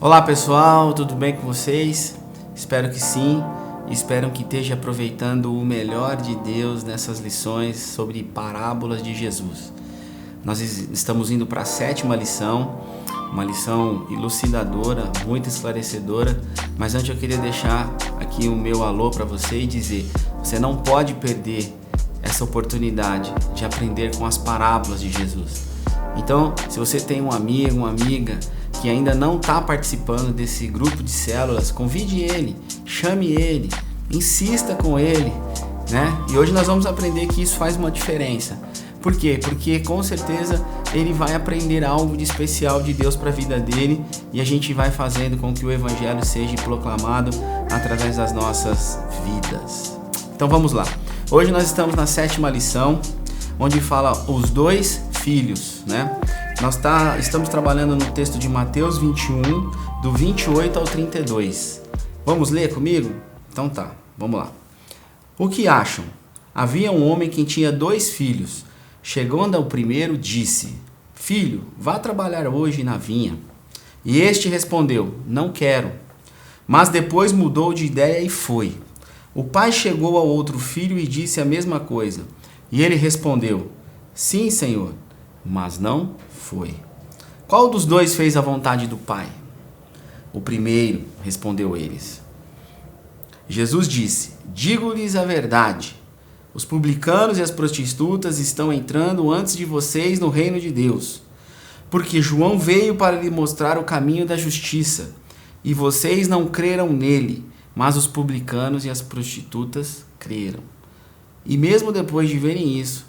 Olá pessoal, tudo bem com vocês? Espero que sim, espero que esteja aproveitando o melhor de Deus nessas lições sobre parábolas de Jesus. Nós estamos indo para a 7ª lição, uma lição elucidadora, muito esclarecedora, mas antes eu queria deixar aqui o meu alô para você e dizer, você não pode perder essa oportunidade de aprender com as parábolas de Jesus. Então, se você tem um amigo, uma amiga que ainda não está participando desse grupo de células, convide ele, chame ele, insista com ele, né? E hoje nós vamos aprender que isso faz uma diferença. Por quê? Porque com certeza ele vai aprender algo de especial de Deus para a vida dele e a gente vai fazendo com que o Evangelho seja proclamado através das nossas vidas. Então vamos lá. Hoje nós estamos na 7ª lição, onde fala os dois filhos, né? Nós estamos trabalhando no texto de Mateus 21, do 28 ao 32. Vamos ler comigo? Então tá, vamos lá. O que acham? Havia um homem que tinha 2 filhos. Chegando ao primeiro, disse: Filho, vá trabalhar hoje na vinha. E este respondeu: Não quero. Mas depois mudou de ideia e foi. O pai chegou ao outro filho e disse a mesma coisa. E ele respondeu: Sim, senhor, mas não foi. Qual dos dois fez a vontade do pai? O primeiro, respondeu eles. Jesus disse: Digo-lhes a verdade. Os publicanos e as prostitutas estão entrando antes de vocês no reino de Deus. Porque João veio para lhe mostrar o caminho da justiça, e vocês não creram nele, mas os publicanos e as prostitutas creram. E mesmo depois de verem isso,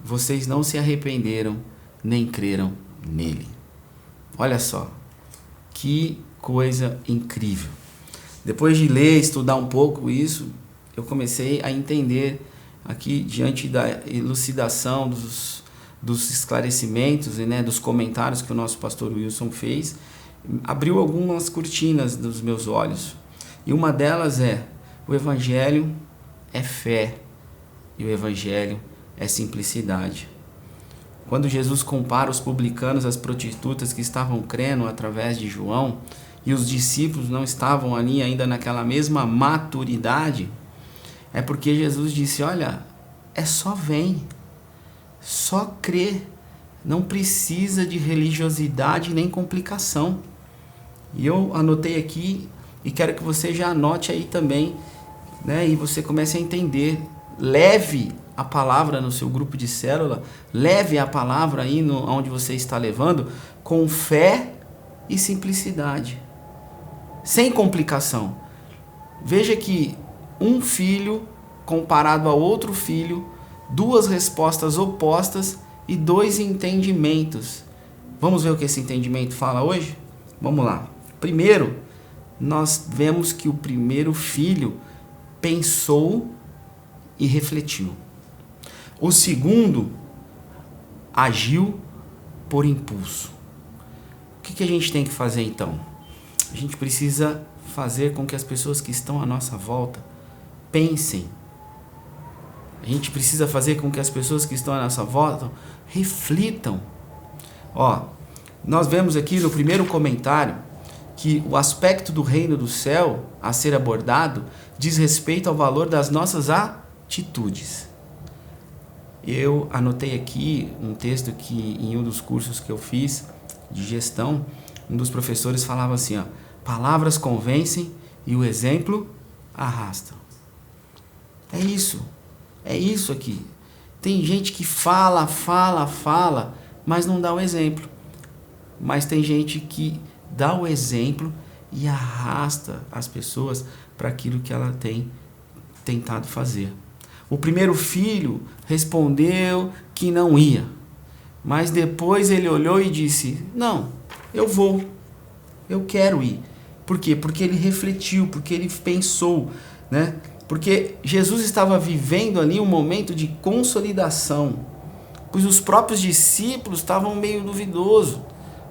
vocês não se arrependeram, nem creram nele. Olha só, que coisa incrível. Depois de ler, estudar um pouco isso, eu comecei a entender aqui, diante da elucidação dos esclarecimentos e dos comentários que o nosso pastor Wilson fez, abriu algumas cortinas dos meus olhos. E uma delas é: o Evangelho é fé e o Evangelho é simplicidade. Quando Jesus compara os publicanos às prostitutas que estavam crendo através de João, e os discípulos não estavam ali ainda naquela mesma maturidade, é porque Jesus disse: olha, é só vem, só crê, não precisa de religiosidade nem complicação. E eu anotei aqui e quero que você já anote aí também, né? E você comece a entender. Leve a palavra no seu grupo de célula, leve a palavra aí onde você está levando, com fé e simplicidade, sem complicação. Veja que um filho comparado a outro filho, 2 respostas opostas e 2 entendimentos. Vamos ver o que esse entendimento fala hoje? Vamos lá. Primeiro, nós vemos que o primeiro filho pensou e refletiu. O segundo agiu por impulso. O que a gente tem que fazer então? A gente precisa fazer com que as pessoas que estão à nossa volta pensem. A gente precisa fazer com que as pessoas que estão à nossa volta reflitam. Nós vemos aqui no primeiro comentário que o aspecto do reino do céu a ser abordado diz respeito ao valor das nossas atitudes. Eu anotei aqui um texto que em um dos cursos que eu fiz de gestão, um dos professores falava assim: palavras convencem e o exemplo arrasta. É isso aqui. Tem gente que fala, mas não dá o exemplo. Mas tem gente que dá o exemplo e arrasta as pessoas para aquilo que ela tem tentado fazer. O primeiro filho respondeu que não ia, mas depois ele olhou e disse: não, eu vou, eu quero ir. Por quê? Porque ele refletiu, porque ele pensou, né? Porque Jesus estava vivendo ali um momento de consolidação, pois os próprios discípulos estavam meio duvidosos.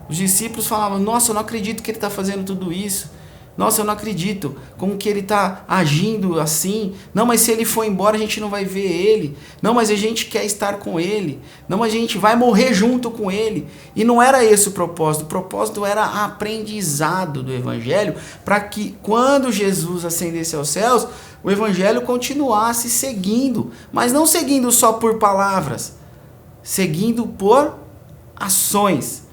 Os discípulos falavam: nossa, eu não acredito que ele está fazendo tudo isso. Nossa, eu não acredito, como que ele está agindo assim? Não, mas se ele for embora a gente não vai ver ele. Não, mas a gente quer estar com ele. Não, mas a gente vai morrer junto com ele. E não era esse o propósito era aprendizado do evangelho, para que quando Jesus ascendesse aos céus, o evangelho continuasse seguindo, mas não seguindo só por palavras, seguindo por ações,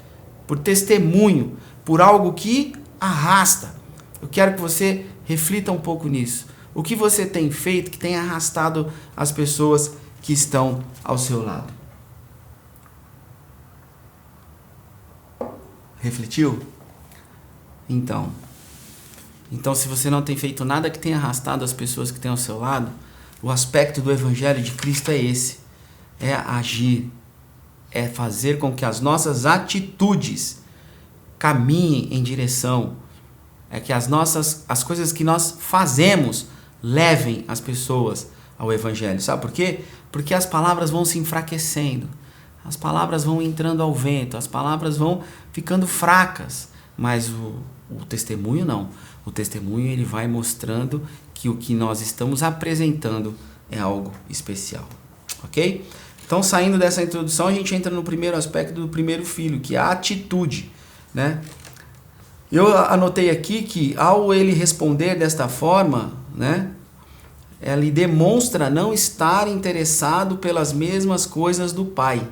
por testemunho, por algo que arrasta. Eu quero que você reflita um pouco nisso. O que você tem feito que tem arrastado as pessoas que estão ao seu lado? Refletiu? Então, se você não tem feito nada que tenha arrastado as pessoas que estão ao seu lado, o aspecto do evangelho de Cristo é esse. É agir. É fazer com que as nossas atitudes caminhem em direção, é que as coisas que nós fazemos levem as pessoas ao evangelho. Sabe por quê? Porque as palavras vão se enfraquecendo, as palavras vão entrando ao vento, as palavras vão ficando fracas, mas o testemunho não. O testemunho ele vai mostrando que o que nós estamos apresentando é algo especial. Ok? Então, saindo dessa introdução, a gente entra no primeiro aspecto do primeiro filho, que é a atitude, né? Eu anotei aqui que ao ele responder desta forma, né, ele demonstra não estar interessado pelas mesmas coisas do pai.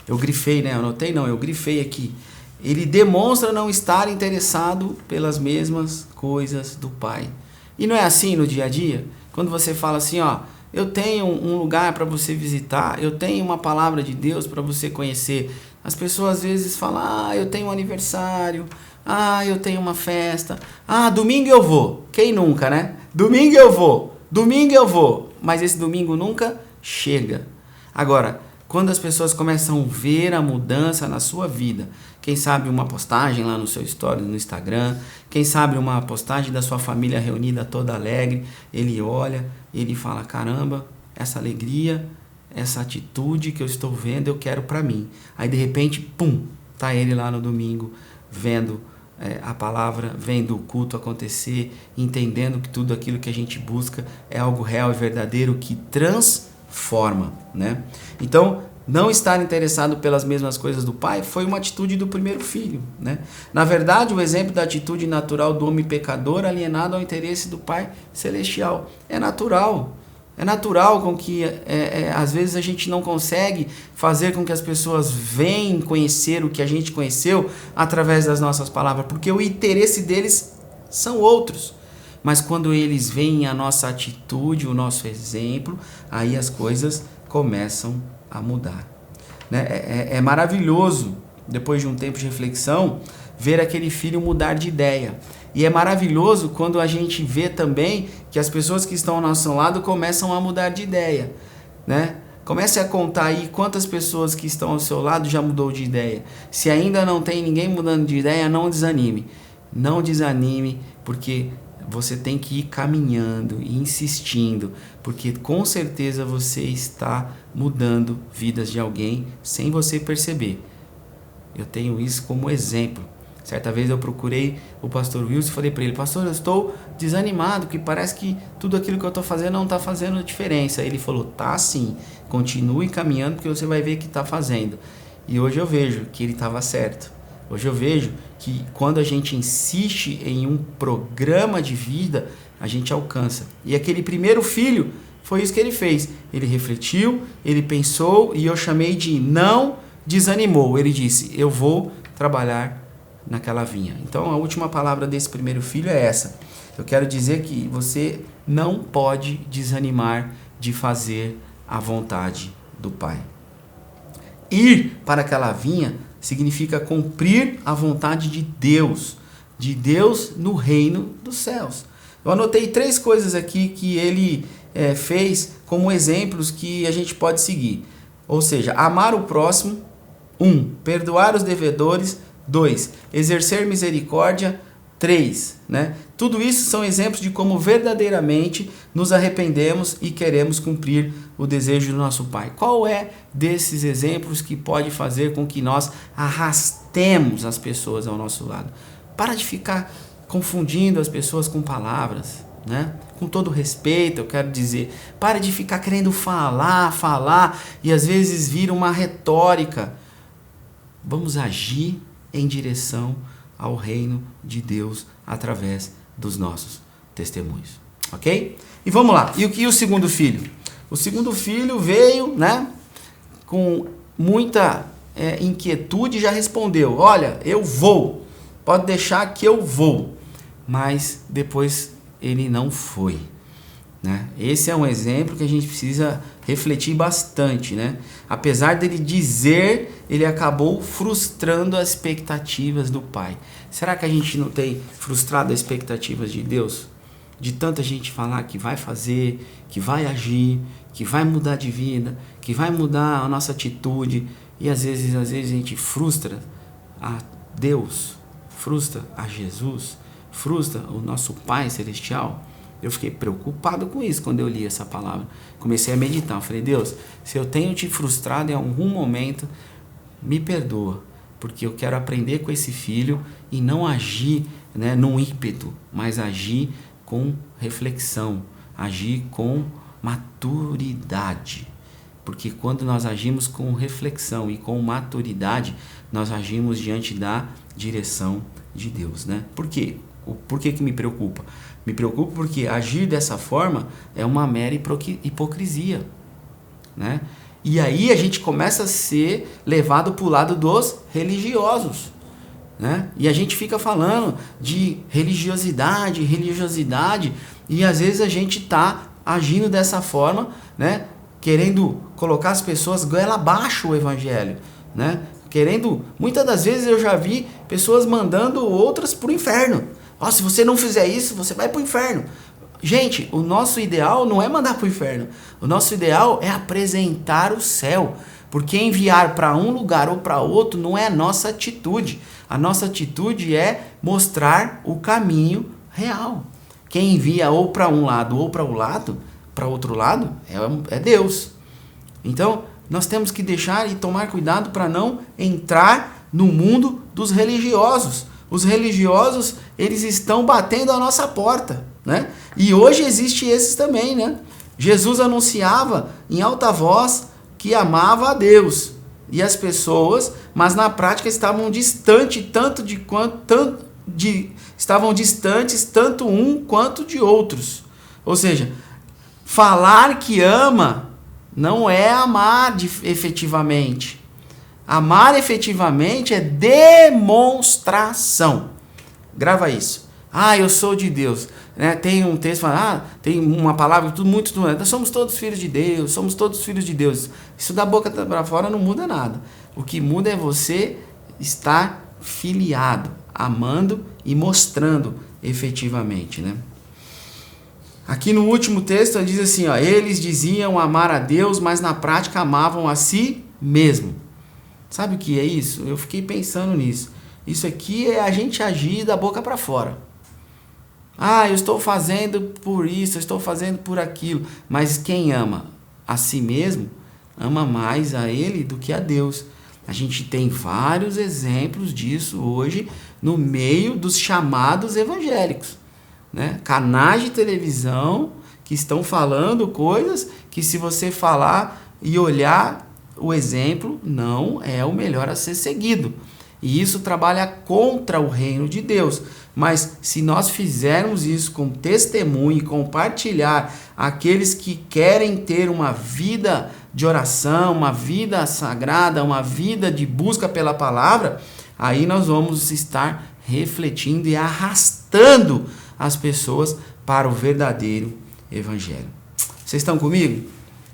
Eu grifei, né? Anotei não, eu grifei aqui. Ele demonstra não estar interessado pelas mesmas coisas do pai. E não é assim no dia a dia? Quando você fala assim, ó, eu tenho um lugar para você visitar, eu tenho uma palavra de Deus para você conhecer. As pessoas às vezes falam, eu tenho um aniversário, eu tenho uma festa, domingo eu vou. Quem nunca, né? Domingo eu vou. Mas esse domingo nunca chega. Agora, quando as pessoas começam a ver a mudança na sua vida, quem sabe uma postagem lá no seu story, no Instagram, quem sabe uma postagem da sua família reunida toda alegre, ele olha, ele fala, caramba, essa alegria, essa atitude que eu estou vendo, eu quero para mim. Aí de repente, pum, tá ele lá no domingo, vendo a palavra, vendo o culto acontecer, entendendo que tudo aquilo que a gente busca é algo real e verdadeiro que transforma, né? Então, não estar interessado pelas mesmas coisas do pai foi uma atitude do primeiro filho, né? Na verdade, o exemplo da atitude natural do homem pecador alienado ao interesse do pai celestial é natural. É natural com que às vezes a gente não consegue fazer com que as pessoas venham conhecer o que a gente conheceu através das nossas palavras, porque o interesse deles são outros. Mas quando eles veem a nossa atitude, o nosso exemplo, aí as coisas começam a mudar. Né? É maravilhoso, depois de um tempo de reflexão, ver aquele filho mudar de ideia. E é maravilhoso quando a gente vê também que as pessoas que estão ao nosso lado começam a mudar de ideia, né? Comece a contar aí quantas pessoas que estão ao seu lado já mudou de ideia. Se ainda não tem ninguém mudando de ideia, não desanime. Não desanime, porque você tem que ir caminhando e insistindo, porque com certeza você está mudando vidas de alguém sem você perceber. Eu tenho isso como exemplo. Certa vez eu procurei o pastor Wilson e falei para ele, pastor, eu estou desanimado, porque parece que tudo aquilo que eu estou fazendo não está fazendo diferença. Ele falou, tá sim, continue caminhando porque você vai ver que está fazendo. E hoje eu vejo que ele estava certo. Hoje eu vejo que quando a gente insiste em um programa de vida, a gente alcança. E aquele primeiro filho, foi isso que ele fez. Ele refletiu, ele pensou e eu chamei de não desanimou. Ele disse, eu vou trabalhar naquela vinha. Então a última palavra desse primeiro filho é essa. Eu quero dizer que você não pode desanimar de fazer a vontade do Pai. Ir para aquela vinha significa cumprir a vontade de Deus no reino dos céus. Eu anotei 3 coisas aqui que ele fez como exemplos que a gente pode seguir. Ou seja, amar o próximo, 1. Perdoar os devedores, 2. Exercer misericórdia, 3. Né? Tudo isso são exemplos de como verdadeiramente nos arrependemos e queremos cumprir o desejo do nosso Pai. Qual é desses exemplos que pode fazer com que nós arrastemos as pessoas ao nosso lado? Para de ficar confundindo as pessoas com palavras, né? Com todo respeito, eu quero dizer, pare de ficar querendo falar, e às vezes vira uma retórica. Vamos agir em direção ao reino de Deus através dos nossos testemunhos, ok? E vamos lá, e o segundo filho? O segundo filho veio, né, com muita inquietude, já respondeu, olha, eu vou, pode deixar que eu vou, mas depois ele não foi, né? Esse é um exemplo que a gente precisa refletir bastante, né? Apesar dele dizer, ele acabou frustrando as expectativas do pai. Será que a gente não tem frustrado as expectativas de Deus? De tanta gente falar que vai fazer, que vai agir, que vai mudar de vida, que vai mudar a nossa atitude, e às vezes a gente frustra a Deus, frustra a Jesus, frustra o nosso Pai Celestial. Eu fiquei preocupado com isso quando eu li essa palavra. Comecei a meditar. Eu falei, Deus, se eu tenho te frustrado em algum momento, me perdoa, porque eu quero aprender com esse filho e não agir, né, num ímpeto, mas agir com reflexão, agir com maturidade. Porque quando nós agimos com reflexão e com maturidade, nós agimos diante da direção de Deus, né? Por quê? Por que me preocupa? Me preocupa porque agir dessa forma é uma mera hipocrisia, né? E aí a gente começa a ser levado para o lado dos religiosos, né? E a gente fica falando de religiosidade, e às vezes a gente está agindo dessa forma, né? Querendo colocar as pessoas goela abaixo o evangelho, né? Muitas das vezes eu já vi pessoas mandando outras para o inferno. Se você não fizer isso, você vai para o inferno. Gente, o nosso ideal não é mandar para o inferno. O nosso ideal é apresentar o céu. Porque enviar para um lugar ou para outro não é a nossa atitude. A nossa atitude é mostrar o caminho real. Quem envia ou para um lado ou para outro lado é Deus. Então, nós temos que deixar e tomar cuidado para não entrar no mundo dos religiosos. Os religiosos, eles estão batendo a nossa porta, né? E hoje existe esses também, né? Jesus anunciava em alta voz que amava a Deus e as pessoas, mas na prática estavam distantes tanto um quanto de outros. Ou seja, falar que ama não é amar efetivamente. Amar efetivamente é demonstração. Grava isso. Eu sou de Deus. Né? Tem um texto falando, tem uma palavra, tudo muito. Nós somos todos filhos de Deus, somos todos filhos de Deus. Isso da boca para fora não muda nada. O que muda é você estar filiado, amando e mostrando efetivamente, né? Aqui no último texto diz assim, eles diziam amar a Deus, mas na prática amavam a si mesmo. Sabe o que é isso? Eu fiquei pensando nisso. Isso aqui é a gente agir da boca para fora. Eu estou fazendo por isso, eu estou fazendo por aquilo. Mas quem ama a si mesmo, ama mais a ele do que a Deus. A gente tem vários exemplos disso hoje no meio dos chamados evangélicos, né? Canais de televisão que estão falando coisas que, se você falar e olhar o exemplo, não é o melhor a ser seguido. E isso trabalha contra o reino de Deus. Mas se nós fizermos isso com testemunho e compartilhar aqueles que querem ter uma vida de oração, uma vida sagrada, uma vida de busca pela palavra, aí nós vamos estar refletindo e arrastando as pessoas para o verdadeiro evangelho. Vocês estão comigo?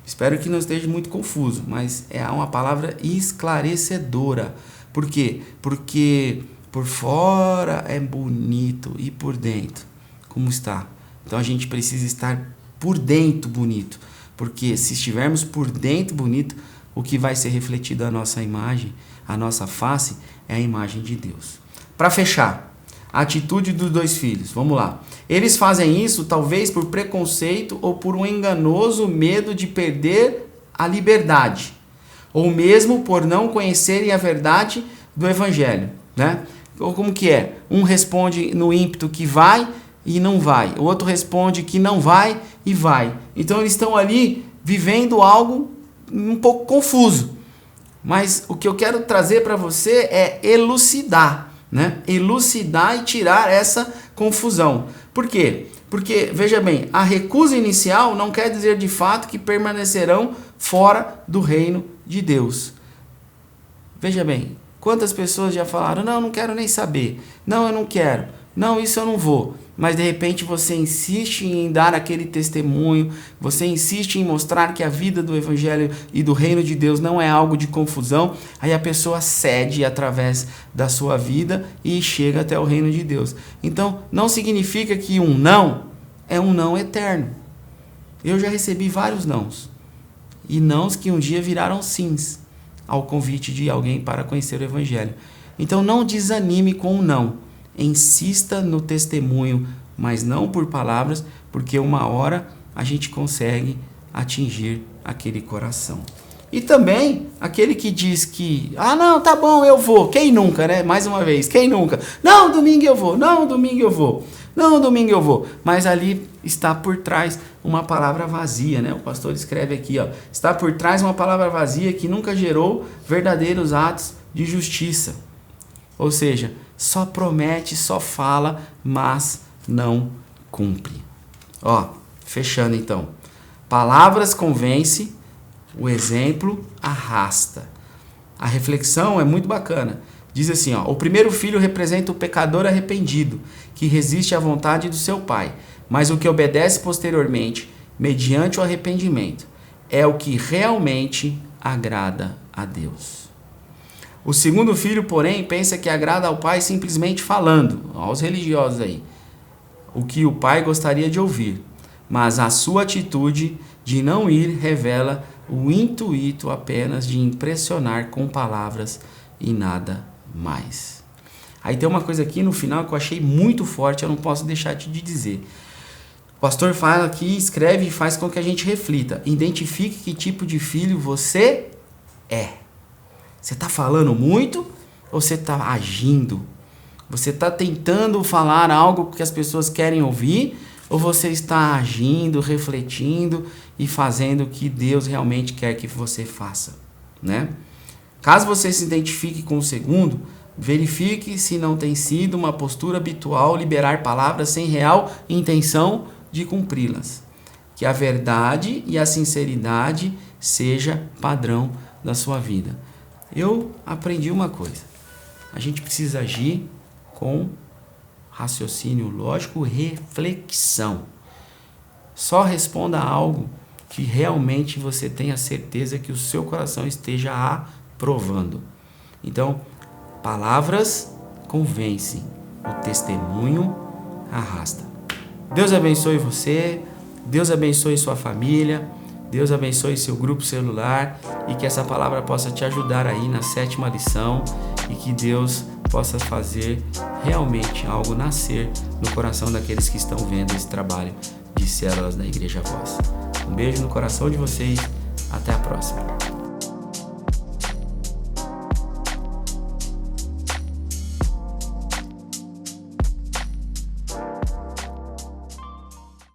Espero que não esteja muito confuso, mas é uma palavra esclarecedora. Por quê? Porque por fora é bonito e por dentro, como está? Então a gente precisa estar por dentro bonito, porque se estivermos por dentro bonito, o que vai ser refletido a nossa imagem, a nossa face, é a imagem de Deus. Para fechar, a atitude dos dois filhos, vamos lá. Eles fazem isso talvez por preconceito ou por um enganoso medo de perder a liberdade, ou mesmo por não conhecerem a verdade do evangelho, né? Ou como que é? Um responde no ímpeto que vai e não vai. O outro responde que não vai e vai. Então eles estão ali vivendo algo um pouco confuso. Mas o que eu quero trazer para você é elucidar, né? Elucidar e tirar essa confusão. Por quê? Porque, veja bem, a recusa inicial não quer dizer de fato que permanecerão fora do reino de Deus. Veja bem, quantas pessoas já falaram, não, não quero nem saber, não, eu não quero, não, isso eu não vou. Mas de repente você insiste em dar aquele testemunho, você insiste em mostrar que a vida do Evangelho e do reino de Deus não é algo de confusão, aí a pessoa cede através da sua vida e chega até o reino de Deus. Então, não significa que um não é um não eterno. Eu já recebi vários nãos, e nãos que um dia viraram sims ao convite de alguém para conhecer o Evangelho. Então, não desanime com o não. Insista no testemunho, mas não por palavras, porque uma hora a gente consegue atingir aquele coração. E também aquele que diz que, não, tá bom, eu vou. Quem nunca, né? Mais uma vez, quem nunca? Não, domingo eu vou, não, domingo eu vou, não, domingo eu vou. Mas ali está por trás uma palavra vazia, né? O pastor escreve aqui, está por trás uma palavra vazia que nunca gerou verdadeiros atos de justiça. Ou seja, só promete, só fala, mas não cumpre. Fechando então. Palavras convence, o exemplo arrasta. A reflexão é muito bacana. Diz assim, o primeiro filho representa o pecador arrependido, que resiste à vontade do seu pai, mas o que obedece posteriormente, mediante o arrependimento, é o que realmente agrada a Deus. O segundo filho, porém, pensa que agrada ao pai simplesmente falando, aos religiosos aí, o que o pai gostaria de ouvir, mas a sua atitude de não ir revela o intuito apenas de impressionar com palavras e nada mais. Aí tem uma coisa aqui no final que eu achei muito forte, eu não posso deixar de dizer. O pastor fala aqui, escreve e faz com que a gente reflita. Identifique que tipo de filho você é. Você está falando muito ou você está agindo? Você está tentando falar algo que as pessoas querem ouvir ou você está agindo, refletindo e fazendo o que Deus realmente quer que você faça, né? Caso você se identifique com o segundo, verifique se não tem sido uma postura habitual liberar palavras sem real intenção de cumpri-las. Que a verdade e a sinceridade seja padrão da sua vida. Eu aprendi uma coisa, a gente precisa agir com raciocínio lógico, reflexão. Só responda a algo que realmente você tenha certeza que o seu coração esteja aprovando. Então, palavras convencem, o testemunho arrasta. Deus abençoe você, Deus abençoe sua família, Deus abençoe seu grupo celular e que essa palavra possa te ajudar aí na 7ª lição e que Deus possa fazer realmente algo nascer no coração daqueles que estão vendo esse trabalho de células da Igreja Voz. Um beijo no coração de vocês, até a próxima.